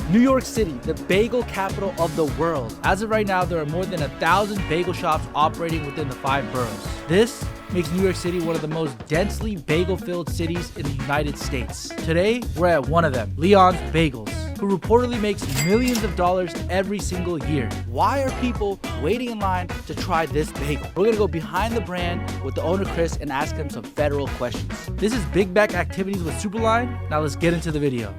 New York City, the bagel capital of the world. As of right now, there are more than 1,000 bagel shops operating within the 5 boroughs. This makes New York City one of the most densely bagel-filled cities in the United States. Today, we're at one of them, Leon's Bagels, who reportedly makes millions of dollars every single year. Why are people waiting in line to try this bagel? We're gonna go behind the brand with the owner Chris and ask him some federal questions. This is Big Back Activities with SUPERLINE. Now let's get into the video.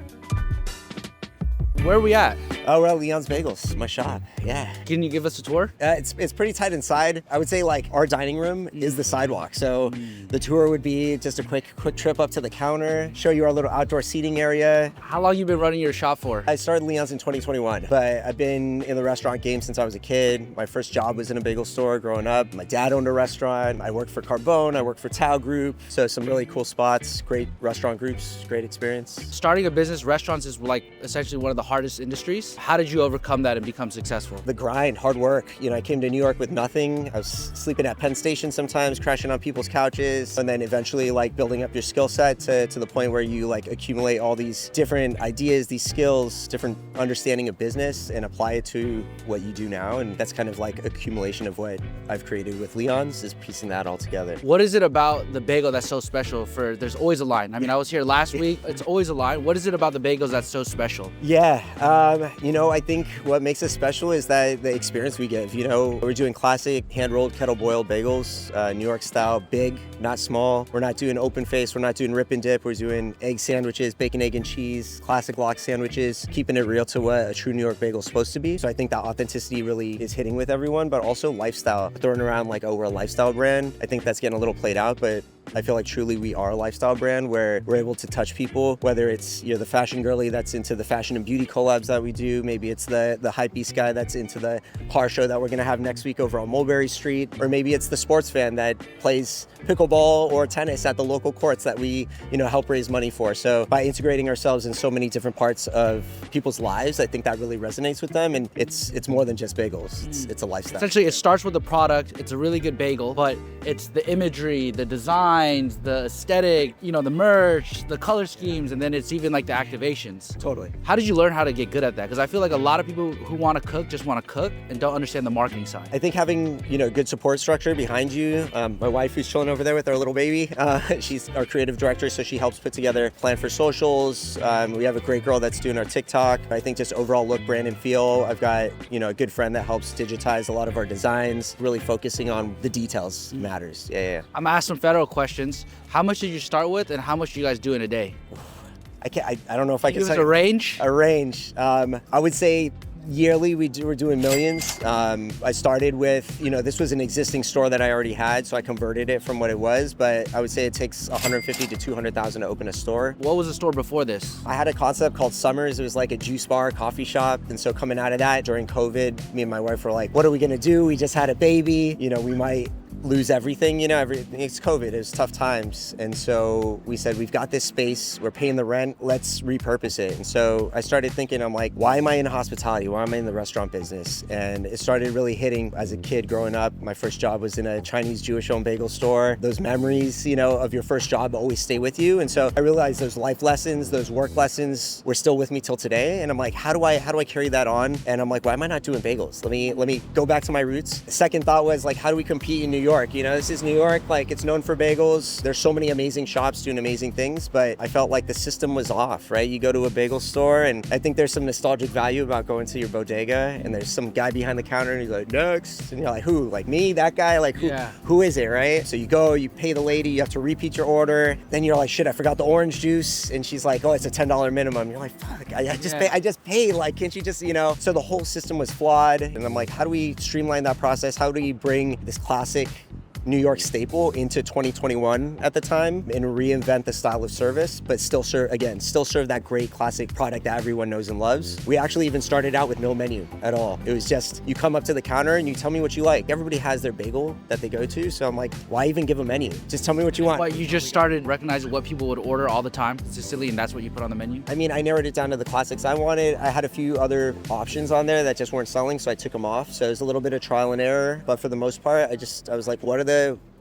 Where are we at? Oh, we're at Leon's Bagels, my shop, yeah. Can you give us a tour? It's pretty tight inside. I would say like our dining room is the sidewalk. So the tour would be just a quick trip up to the counter, show you our little outdoor seating area. How long you been running your shop for? I started Leon's in 2021, but I've been in the restaurant game since I was a kid. My first job was in a bagel store growing up. My dad owned a restaurant. I worked for Carbone, I worked for Tao Group. So some really cool spots, great restaurant groups, great experience. Starting a business, restaurants is like essentially one of the hardest industries. How did you overcome that and become successful? The grind, hard work. You know, I came to New York with nothing. I was sleeping at Penn Station sometimes, crashing on people's couches, and then eventually like building up your skill set to the point where you like accumulate all these different ideas, these skills, different understanding of business and apply it to what you do now. And that's kind of like accumulation of what I've created with Leon's, is piecing that all together. What is it about the bagel that's so special there's always a line? I mean, I was here last week, it's always a line. What is it about the bagels that's so special? Yeah, you know, I think what makes us special is that the experience we give. You know, we're doing classic hand-rolled, kettle-boiled bagels, New York style, big, not small. We're not doing open face, we're not doing rip and dip. We're doing egg sandwiches, bacon, egg, and cheese, classic lock sandwiches, keeping it real to what a true New York bagel is supposed to be. So I think that authenticity really is hitting with everyone, but also lifestyle. Throwing around like, oh, we're a lifestyle brand. I think that's getting a little played out, but I feel like truly we are a lifestyle brand where we're able to touch people, whether it's, you know, the fashion girly that's into the fashion and beauty collabs that we do, maybe it's the hypebeast guy that's into the car show that we're gonna have next week over on Mulberry Street, or maybe it's the sports fan that plays pickleball or tennis at the local courts that we, you know, help raise money for. So by integrating ourselves in so many different parts of people's lives, I think that really resonates with them, and it's more than just bagels. It's a lifestyle. Essentially, it starts with the product. It's a really good bagel, but it's the imagery, the designs, the aesthetic, you know, the merch, the color schemes, and then it's even like the activations. Totally. How did you learn how to get good at that? Because I feel like a lot of people who want to cook just want to cook and don't understand the marketing side. I think having, you know, good support structure behind you. My wife, who's chilling over there with our little baby, she's our creative director, so she helps put together plan for socials. We have a great girl that's doing our TikTok. I think just overall look, brand, and feel. I've got, you know, a good friend that helps digitize a lot of our designs, really focusing on the details matters. Yeah. I'm gonna ask some federal questions. How much did you start with, and how much do you guys do in a day? I don't know if I can say a range. A range. I would say yearly we're doing millions. I started with, you know, this was an existing store that I already had, so I converted it from what it was, but I would say it takes 150 to 200,000 to open a store. What was the store before this? I had a concept called Summers. It was like a juice bar, coffee shop, and so coming out of that during COVID, me and my wife were like, what are we gonna do? We just had a baby, you know, we might lose everything, you know, it's COVID, it was tough times. And so we said, we've got this space, we're paying the rent, let's repurpose it. And so I started thinking, I'm like, why am I in hospitality? Why am I in the restaurant business? And it started really hitting as a kid growing up. My first job was in a Chinese Jewish-owned bagel store. Those memories, you know, of your first job always stay with you. And so I realized those life lessons, those work lessons were still with me till today. And I'm like, how do I carry that on? And I'm like, why am I not doing bagels? Let me go back to my roots. The second thought was like, how do we compete in New York? You know, this is New York, like it's known for bagels. There's so many amazing shops doing amazing things, but I felt like the system was off, right? You go to a bagel store, and I think there's some nostalgic value about going to your bodega, and there's some guy behind the counter, and he's like, next. And you're like, who? Like me? That guy? Like who? Yeah. Who is it, right? So you go, you pay the lady, you have to repeat your order. Then you're like, shit, I forgot the orange juice. And she's like, oh, it's a $10 minimum. You're like, fuck, I just paid. Like, can't you just, you know? So the whole system was flawed. And I'm like, how do we streamline that process? How do we bring this classic New York staple into 2021 at the time and reinvent the style of service, but still serve that great classic product that everyone knows and loves. We actually even started out with no menu at all. It was just, you come up to the counter and you tell me what you like. Everybody has their bagel that they go to, so I'm like, why even give a menu? Just tell me what you want. But you just started recognizing what people would order all the time consistently, and that's what you put on the menu? I mean, I narrowed it down to the classics I wanted. I had a few other options on there that just weren't selling, so I took them off. So it was a little bit of trial and error, but for the most part, I was like, what are the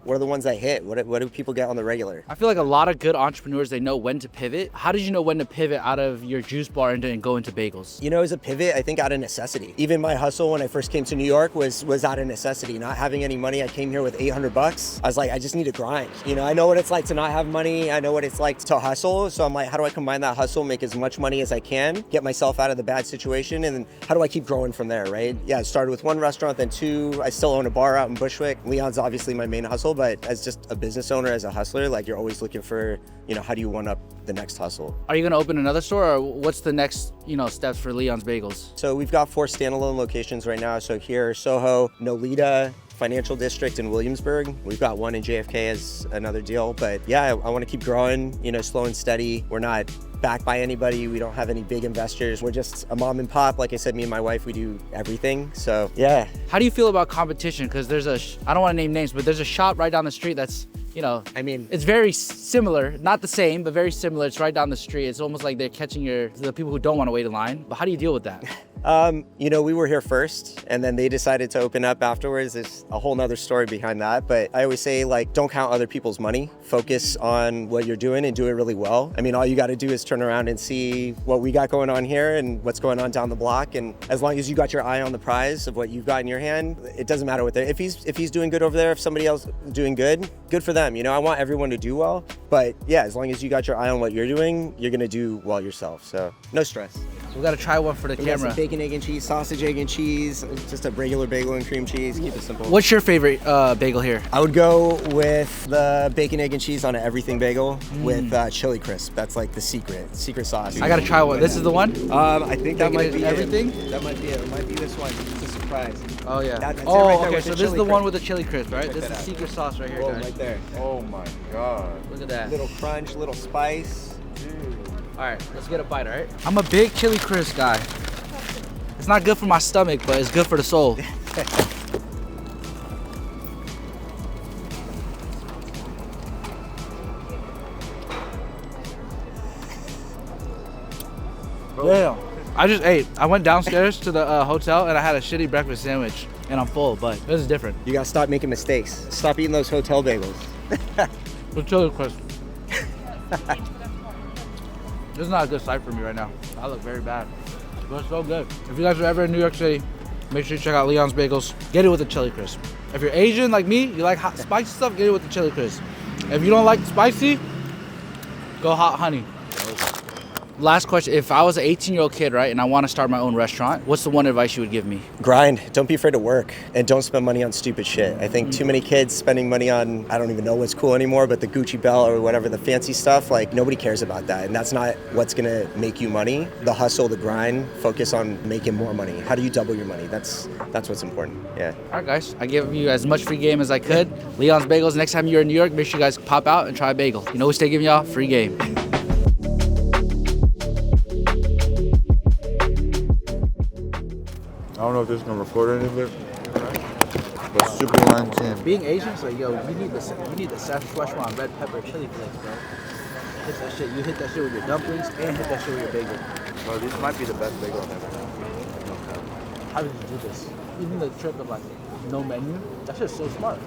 What are the ones that hit? What do people get on the regular? I feel like a lot of good entrepreneurs, they know when to pivot. How did you know when to pivot out of your juice bar and go into bagels? You know, as a pivot, I think out of necessity. Even my hustle when I first came to New York was out of necessity. Not having any money, I came here with $800. I was like, I just need to grind. You know, I know what it's like to not have money. I know what it's like to hustle. So I'm like, how do I combine that hustle, make as much money as I can, get myself out of the bad situation, and then how do I keep growing from there, right? Yeah, I started with one restaurant, then two. I still own a bar out in Bushwick. Leon's obviously my main hustle, but as just a business owner, as a hustler, like you're always looking for, you know, how do you one up the next hustle? Are you gonna open another store, or what's the next, you know, steps for Leon's Bagels? So we've got 4 standalone locations right now. So here, Soho, Nolita, Financial District in Williamsburg. We've got one in JFK as another deal. But yeah, I want to keep growing, you know, slow and steady. We're not backed by anybody. We don't have any big investors. We're just a mom and pop. Like I said, me and my wife, we do everything. So yeah. How do you feel about competition? Because there's I don't want to name names, but there's a shop right down the street that's, you know, I mean, it's very similar, not the same, but very similar. It's right down the street. It's almost like they're catching the people who don't want to wait in line. But how do you deal with that? You know, we were here first and then they decided to open up afterwards. There's a whole nother story behind that. But I always say, like, don't count other people's money. Focus on what you're doing and do it really well. I mean, all you got to do is turn around and see what we got going on here and what's going on down the block. And as long as you got your eye on the prize of what you've got in your hand, it doesn't matter what if he's doing good over there, if somebody else is doing good for them. You know, I want everyone to do well. But yeah, as long as you got your eye on what you're doing, you're going to do well yourself. So no stress. We got to try one for the camera. Some bacon, egg, and cheese, sausage, egg, and cheese, just a regular bagel and cream cheese. Keep it simple. What's your favorite bagel here? I would go with the bacon, egg, and cheese on an everything bagel with chili crisp. That's like the secret sauce. I got to try one. This is the one? I think that might be everything. That might be it. It might be this one. It's a surprise. Oh yeah. That's oh, okay. So this is the one with the chili crisp, right? This is the secret sauce right here, Whoa, guys. right there. Oh my god. Look at that. Little crunch, little spice. All right, let's get a bite, all right? I'm a big chili crisp guy. It's not good for my stomach, but it's good for the soul. Damn. I just ate. I went downstairs to the hotel and I had a shitty breakfast sandwich and I'm full, but this is different. You gotta stop making mistakes. Stop eating those hotel bagels. The chili crisp. This is not a good sight for me right now. I look very bad, but it's so good. If you guys are ever in New York City, make sure you check out Leon's Bagels. Get it with the chili crisp. If you're Asian like me, you like hot spicy stuff, get it with the chili crisp. If you don't like spicy, go hot honey. Last question, if I was an 18-year-old kid, right, and I want to start my own restaurant, what's the one advice you would give me? Grind. Don't be afraid to work and don't spend money on stupid shit. I think too many kids spending money on, I don't even know what's cool anymore, but the Gucci belt or whatever, the fancy stuff, like nobody cares about that. And that's not what's gonna make you money. The hustle, the grind, focus on making more money. How do you double your money? That's what's important, yeah. All right, guys, I gave you as much free game as I could. Leon's Bagels, next time you're in New York, make sure you guys pop out and try a bagel. You know who stay giving y'all? Free game. I don't know if this is gonna record any of it, but SUPERLINE Team. Being Asian, so yo, you need the Szechuan red pepper chili flakes, bro. Hit that shit. You hit that shit with your dumplings and hit that shit with your bagel. Bro, these might be the best bagel I've ever had. How did you do this? Even the trip of like no menu, that shit's so smart.